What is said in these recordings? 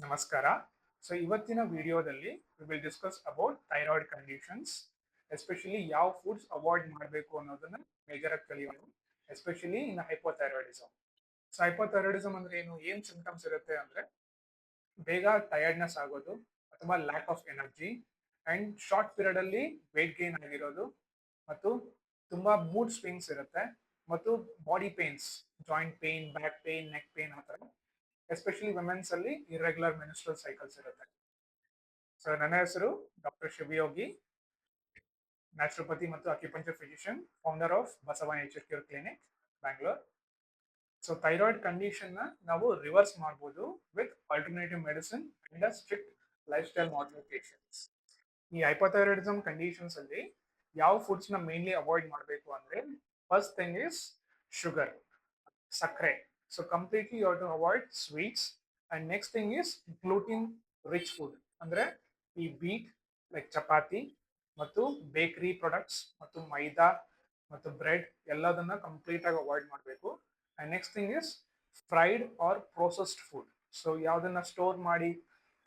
ನಮಸ್ಕಾರ. ಸೊ ಇವತ್ತಿನ ವಿಡಿಯೋದಲ್ಲಿ we will discuss about thyroid conditions, especially ಯಾವ ಫುಡ್ಸ್ ಅವಾಯ್ಡ್ ಮಾಡಬೇಕು ಅನ್ನೋದನ್ನ ಮೇಜರ್ ಆಗಿ ಕಲಿಯೋಣ, especially in hypothyroidism. So hypothyroidism ಅಂದ್ರೆ ಏನ್ ಸಿಂಪ್ಟಮ್ಸ್ ಇರುತ್ತೆ ಅಂದ್ರೆ ಬೇಗ ಟಯರ್ಡ್ನೆಸ್ ಆಗೋದು ಅಥವಾ lack of energy and short period ಅಲ್ಲಿ ವೇಟ್ ಗೇನ್ ಆಗಿರೋದು ಮತ್ತು ತುಂಬಾ ಮೂಡ್ ಸ್ವಿಂಗ್ಸ್ ಇರುತ್ತೆ ಮತ್ತು body pains, joint pain, back pain, neck pain ಆ ಥರ, ಎಸ್ಪೆಷಲಿ ವುಮೆನ್ಸ್ ಅಲ್ಲಿ ಇರ್ರೆಗ್ಯುಲರ್ ಮೆನ್ಸ್ಟ್ರಲ್ ಸೈಕಲ್ಸ್ ಇರುತ್ತೆ. ಸೊ ನನ್ನ ಹೆಸರು ಡಾಕ್ಟರ್ ಶಿವಯೋಗಿ, ನ್ಯಾಚುರೋಪತಿ ಮತ್ತು acupuncture physician, founder of Basava nature cure clinic, Bangalore. So thyroid condition ನ ನಾವು ರಿವರ್ಸ್ ಮಾಡಬಹುದು with alternative medicine and strict lifestyle modifications. ಈ ಹೈಪೋಥೈರಾಯ್ಡಿಸಮ್ ಕಂಡೀಷನ್ಸ್ ಅಲ್ಲಿ ಯಾವ ಫುಡ್ಸ್ ನ ಮೇನ್ಲಿ ಅವಾಯ್ಡ್ ಮಾಡಬೇಕು ಅಂದ್ರೆ ಫಸ್ಟ್ ಥಿಂಗ್ ಇಸ್ ಶುಗರ್, ಸಕ್ಕರೆ. So completely you have to avoid sweets. And next thing is gluten rich food, ಅಂದ್ರೆ ಈ beet like chapati ಮತ್ತು ಬೇಕರಿ ಪ್ರಾಡಕ್ಟ್ಸ್ ಮತ್ತು ಮೈದಾ ಮತ್ತು ಬ್ರೆಡ್ ಎಲ್ಲದನ್ನ ಕಂಪ್ಲೀಟ್ ಆಗಿ ಅವಾಯ್ಡ್ ಮಾಡಬೇಕು. And next thing is fried or processed food. So ಯಾವ್ದನ್ನ ಸ್ಟೋರ್ ಮಾಡಿ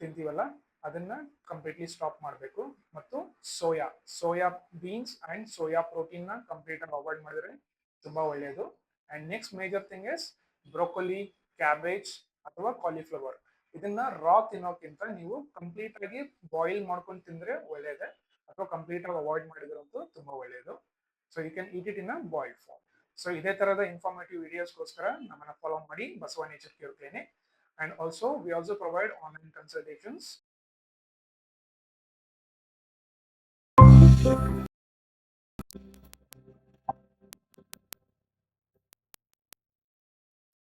ತಿಂತೀವಲ್ಲ ಅದನ್ನ ಕಂಪ್ಲೀಟ್ಲಿ ಸ್ಟಾಪ್ ಮಾಡಬೇಕು. ಮತ್ತು soya beans and soya protein ನ ಕಂಪ್ಲೀಟ್ ಆಗಿ ಅವಾಯ್ಡ್ ಮಾಡಿದ್ರೆ ತುಂಬಾ ಒಳ್ಳೆಯದು. And next major thing is broccoli, cabbage ಅಥವಾ ಕಾಲಿಫ್ಲವರ್. ಇದನ್ನ ರಾ ತಿನ್ನೋಕ್ಕಿಂತ ನೀವು ಕಂಪ್ಲೀಟ್ ಆಗಿ ಬಾಯ್ಲ್ ಮಾಡ್ಕೊಂಡು ತಿಂದ್ರೆ ಒಳ್ಳೇದೇ, ಅಥವಾ ಕಂಪ್ಲೀಟ್ ಆಗಿ ಅವಾಯ್ಡ್ ಮಾಡಿದ್ರಂತೂ ತುಂಬಾ ಒಳ್ಳೆಯದು. So you can eat it in a boiled form. So ಇದೇ ತರದ ಇನ್ಫಾರ್ಮೇಟಿವ್ ವಿಡಿಯೋಸ್ಗೋಸ್ಕರ ನಮ್ಮನ್ನ ಫಾಲೋ ಮಾಡಿ Basava nature cure clinic. And also we also provide online consultations.